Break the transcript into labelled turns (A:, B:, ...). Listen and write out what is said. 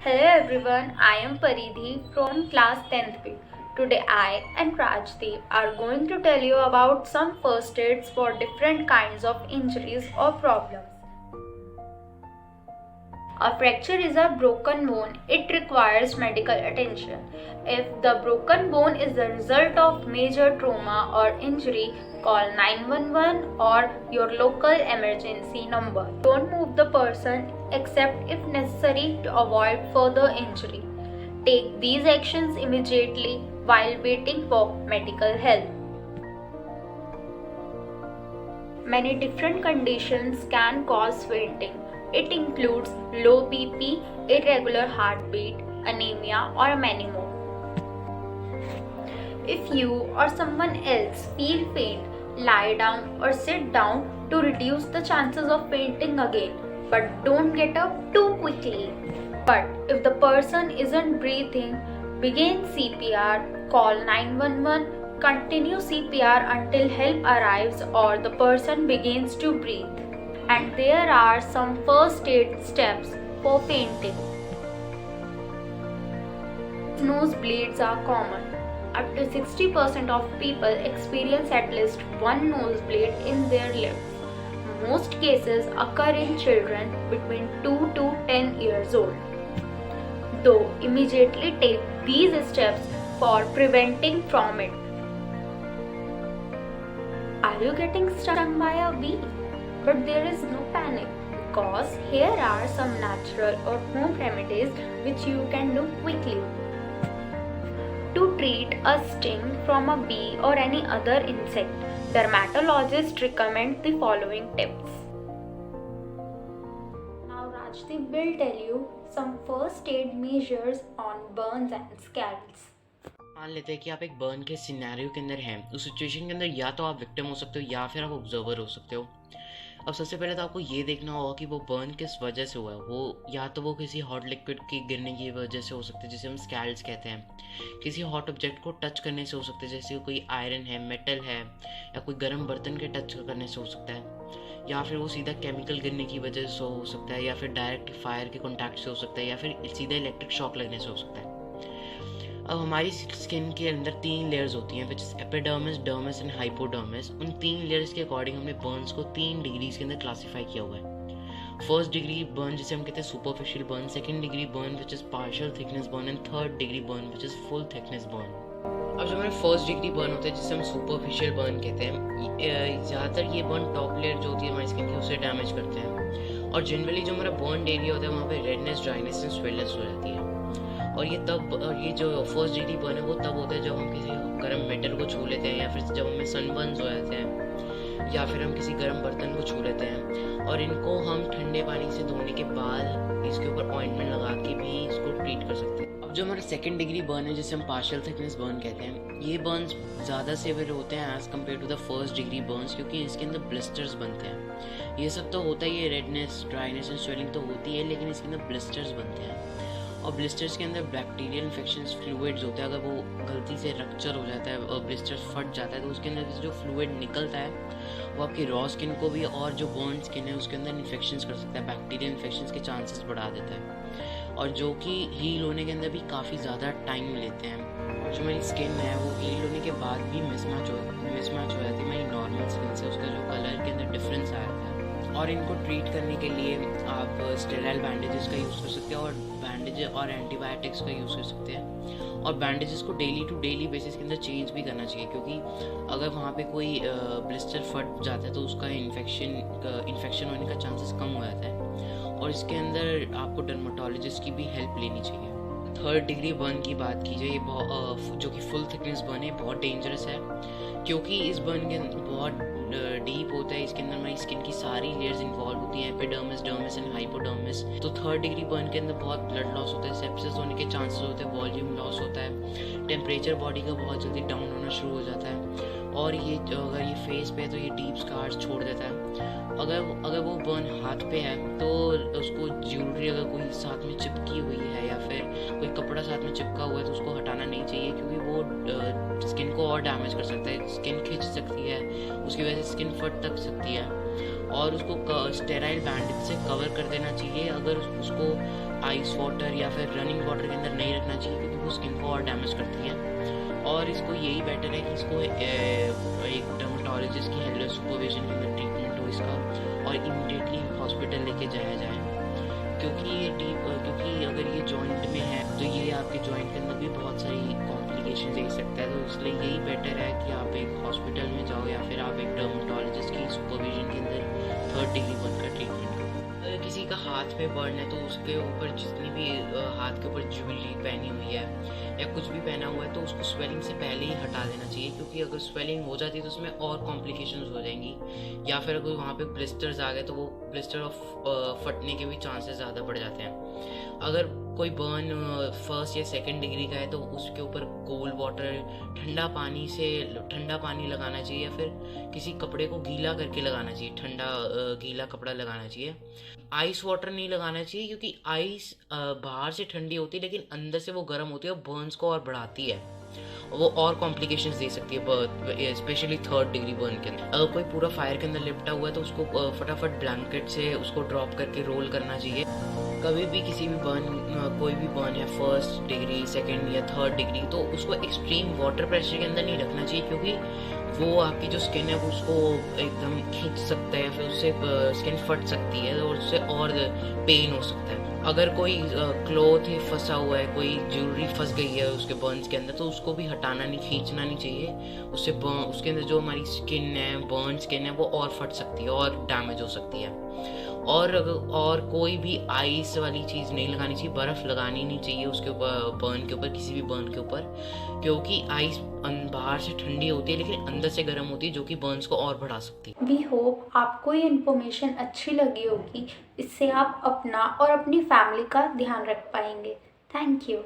A: Hello everyone, I am Paridhi from class 10th B. Today I and Rajdeep are going to tell you about some first aids for different kinds of injuries or problems. A fracture is a broken bone. It requires medical attention. If the broken bone is the result of major trauma or injury, call 911 or your local emergency number. Don't move the person except if necessary to avoid further injury. Take these actions immediately while waiting for medical help. Many different conditions can cause fainting. It includes low BP, irregular heartbeat, anemia, or many more. If you or someone else feel faint, lie down or sit down to reduce the chances of fainting again, but don't get up too quickly. But if the person isn't breathing, begin CPR, call 911, continue CPR until help arrives or the person begins to breathe. And there are some first aid steps for fainting. Nosebleeds are common. Up to 60% of people experience at least one nosebleed in their lives. Most cases occur in children between 2 to 10 years old. Though immediately take these steps for preventing from it. Are you getting stung by a bee? But there is no panic because here are some natural or home remedies which you can do quickly. To treat a sting from a bee or any other insect, dermatologists recommend the following tips. Now Rajdeep will tell you some first aid measures on burns and scalds.
B: मान लेते हैं कि आप एक burn के scenario के अंदर हैं। उस सिचुएशन के अंदर या तो आप विक्टिम हो सकते हो या फिर आप ऑब्जर्वर हो सकते हो। अब सबसे पहले तो आपको ये देखना होगा कि वो बर्न किस वजह से हुआ है। वो या तो वो किसी हॉट लिक्विड की गिरने की वजह से हो सकता है जिसे हम स्कैल्ड्स कहते हैं, किसी हॉट ऑब्जेक्ट को टच करने से हो सकता है जैसे कोई आयरन है, मेटल है, या कोई गर्म बर्तन के टच करने से हो सकता है, या फिर वो सीधा केमिकल गिरने की वजह से हो सकता है, या फिर डायरेक्ट फायर के कॉन्टैक्ट से हो सकता है, या फिर सीधा इलेक्ट्रिक शॉक लगने से हो सकता है। अब हमारी स्किन के अंदर 3 लेयर्स होती हैं, which is epidermis, dermis and hypodermis. उन 3 लेयर्स के अकॉर्डिंग हमने बर्न्स को 3 डिग्रीज के अंदर क्लासीफाई किया हुआ है। फर्स्ट डिग्री बर्न जिसे हम कहते हैं superficial burn, second degree burn which is partial thickness burn, and third degree burn which is full thickness burn. अब जो हमारा फर्स्ट डिग्री बर्न होता है जिसे हम सुपरफिशियल बर्न कहते हैं, ज़्यादातर ये बर्न टॉप लेयर जो होती है हमारी स्किन की उसे डैमेज करते हैं, और जनरली जो हमारा बर्न एरिया होता है वहाँ पे रेडनेस, ड्राइनेस एंड स्वेलनेस हो जाती है। और ये जो फर्स्ट डिग्री बर्न है वो तब होता है जब हम किसी गर्म मेटल को छू लेते हैं, या फिर जब हमें सनबर्न्स हो जाते हैं, या फिर हम किसी गर्म बर्तन को छू लेते हैं, और इनको हम ठंडे पानी से धोने के बाद इसके ऊपर ऑइंटमेंट लगा के भी इसको ट्रीट कर सकते हैं। अब जो हमारा सेकंड डिग्री बर्न है जिसे हम पार्शियल थिकनेस बर्न कहते हैं, ये बर्न्स ज़्यादा सेवियर होते हैं as compare to the first degree burns, क्योंकि इसके अंदर ब्लिस्टर्स बनते हैं। ये सब तो होता ही है, रेडनेस, ड्राइनेस एंड स्वेलिंग तो होती है, लेकिन इसके अंदर ब्लिस्टर्स बनते हैं। और ब्लिस्टर्स के अंदर बैक्टीरियल इन्फेक्शंस फ्लूइड्स होते हैं। अगर वो गलती से रक्चर हो जाता है और ब्लिस्टर्स फट जाता है तो उसके अंदर से जो फ्लूइड निकलता है वो आपकी रॉ स्किन को भी और जो बर्न स्किन है उसके अंदर इन्फेक्शंस कर सकता है, बैक्टीरियल इन्फेक्शंस के चांसेस बढ़ा देता है, और जो कि हील होने के अंदर भी काफ़ी ज़्यादा टाइम लेते हैं। और जो मेरी स्किन है वो हील होने के बाद भी मिसमैच हो जाती है मेरी नॉर्मल स्किन से, उसका जो कलर के अंदर डिफरेंस आ जाता है। और इनको ट्रीट करने के लिए आप स्टेराइल बैंडेजेस का यूज़ कर सकते हैं, और बैंडेज और एंटीबायोटिक्स का यूज़ कर सकते हैं, और बैंडेजेस को डेली टू डेली बेसिस के अंदर चेंज भी करना चाहिए, क्योंकि अगर वहाँ पे कोई ब्लिस्टर फट जाता है तो उसका इन्फेक्शन होने का चांसेस कम हो जाता है, और इसके अंदर आपको डर्मेटोलॉजिस्ट की भी हेल्प लेनी चाहिए। थर्ड डिग्री बर्न की बात की जाए, ये जो कि फुल थिकनेस बर्न है, बहुत डेंजरस है, क्योंकि इस बर्न के बहुत डीप होता है। इसके अंदर हमारी स्किन की सारी लेयर्स इन्वॉल्व होती हैं, एपिडर्मिस, डर्मिस एंड हाइपोडर्मिस। तो थर्ड डिग्री बर्न के अंदर बहुत ब्लड लॉस होता है, सेप्सिस होने के चांसेस होते हैं, वॉल्यूम लॉस होता है, टेम्परेचर बॉडी का बहुत जल्दी डाउन होना शुरू हो जाता है, और ये अगर ये फेस पे है तो ये डीप स्कार्स छोड़ देता है। अगर वो बर्न हाथ पे है तो उसको ज्वेलरी अगर कोई साथ में चिपकी हुई है या फिर कोई कपड़ा साथ में चिपका हुआ है तो उसको हटाना नहीं चाहिए, क्योंकि वो स्किन को और डैमेज कर सकता है, स्किन खिंच सकती है, उसकी वजह से स्किन फट तक सकती है। और उसको स्टेराइल बैंडेज से कवर कर देना चाहिए। अगर उसको आइस वाटर या फिर रनिंग वाटर के अंदर नहीं रखना चाहिए, क्योंकि वो स्किन को और डैमेज करती है। और इसको यही बेटर है कि इसको एक डर्मेटोलॉजिस्ट की हेल्थ सुपरविजन के अंदर ट्रीटमेंट हो इसका, और इमीडिएटली हॉस्पिटल लेके जाया जाए, क्योंकि अगर ये जॉइंट में है तो ये आपके जॉइंट के अंदर भी बहुत सारी कॉम्प्लिकेशन दे सकता है। तो इसलिए यही बेटर है कि आप एक हॉस्पिटल में जाओ या फिर आप एक डर्मेटोलॉजिस्ट की सुपरविजन के अंदर 3rd डिग्री बर्न का ट्रीटमेंट करो। अगर किसी का हाथ पे बर्न है तो उसके ऊपर जितनी भी हाथ के ऊपर ज्वेलरी पहनी हुई है या कुछ भी पहना हुआ है तो उसको स्वेलिंग से पहले ही हटा देना चाहिए, क्योंकि अगर स्वेलिंग हो जाती है तो उसमें और कॉम्प्लिकेशंस हो जाएंगी, या फिर अगर वहाँ पे ब्लिस्टर्स आ गए तो वो ब्लिस्टर फटने के भी चांसेस ज़्यादा बढ़ जाते हैं। अगर कोई बर्न 1st या 2nd डिग्री का है तो उसके ऊपर कोल्ड वाटर, ठंडा पानी लगाना चाहिए, या फिर किसी कपड़े को गीला करके लगाना चाहिए, ठंडा गीला कपड़ा लगाना चाहिए। आइस वाटर नहीं लगाना चाहिए, क्योंकि आइस बाहर से ठंडी होती है लेकिन अंदर से वो गर्म होती है और बर्न्स को और बढ़ाती है, वो और कॉम्प्लिकेशंस दे सकती है, स्पेशली 3rd डिग्री बर्न के अंदर। अगर कोई पूरा फायर के अंदर लिपटा हुआ है तो उसको फटाफट ब्लैंकेट से उसको ड्रॉप करके रोल करना चाहिए। कभी भी किसी भी कोई भी बर्न है 1st डिग्री, 2nd या 3rd डिग्री, तो उसको एक्सट्रीम वाटर प्रेशर के अंदर नहीं रखना चाहिए, क्योंकि वो आपकी जो स्किन है वो उसको एकदम खींच सकता है, फिर उससे स्किन फट सकती है और उससे और पेन हो सकता है। अगर कोई क्लॉथ ही फंसा हुआ है, कोई ज्वेलरी फंस गई है उसके बर्न्स के अंदर, तो उसको भी हटाना नहीं, खींचना नहीं चाहिए। उससे उसके अंदर जो हमारी स्किन है, बर्न स्किन है, वो और फट सकती है और डैमेज हो सकती है। और कोई भी आइस वाली चीज़ नहीं लगानी चाहिए, बर्फ़ लगानी नहीं चाहिए उसके ऊपर, बर्न के ऊपर, किसी भी बर्न के ऊपर, क्योंकि आइस बाहर से ठंडी होती है लेकिन अंदर से गर्म होती है, जो कि बर्न्स को और बढ़ा सकती है।
A: वी होप आपको ये इन्फॉर्मेशन अच्छी लगी होगी। इससे आप अपना और अपनी फैमिली का ध्यान रख पाएंगे। Thank you.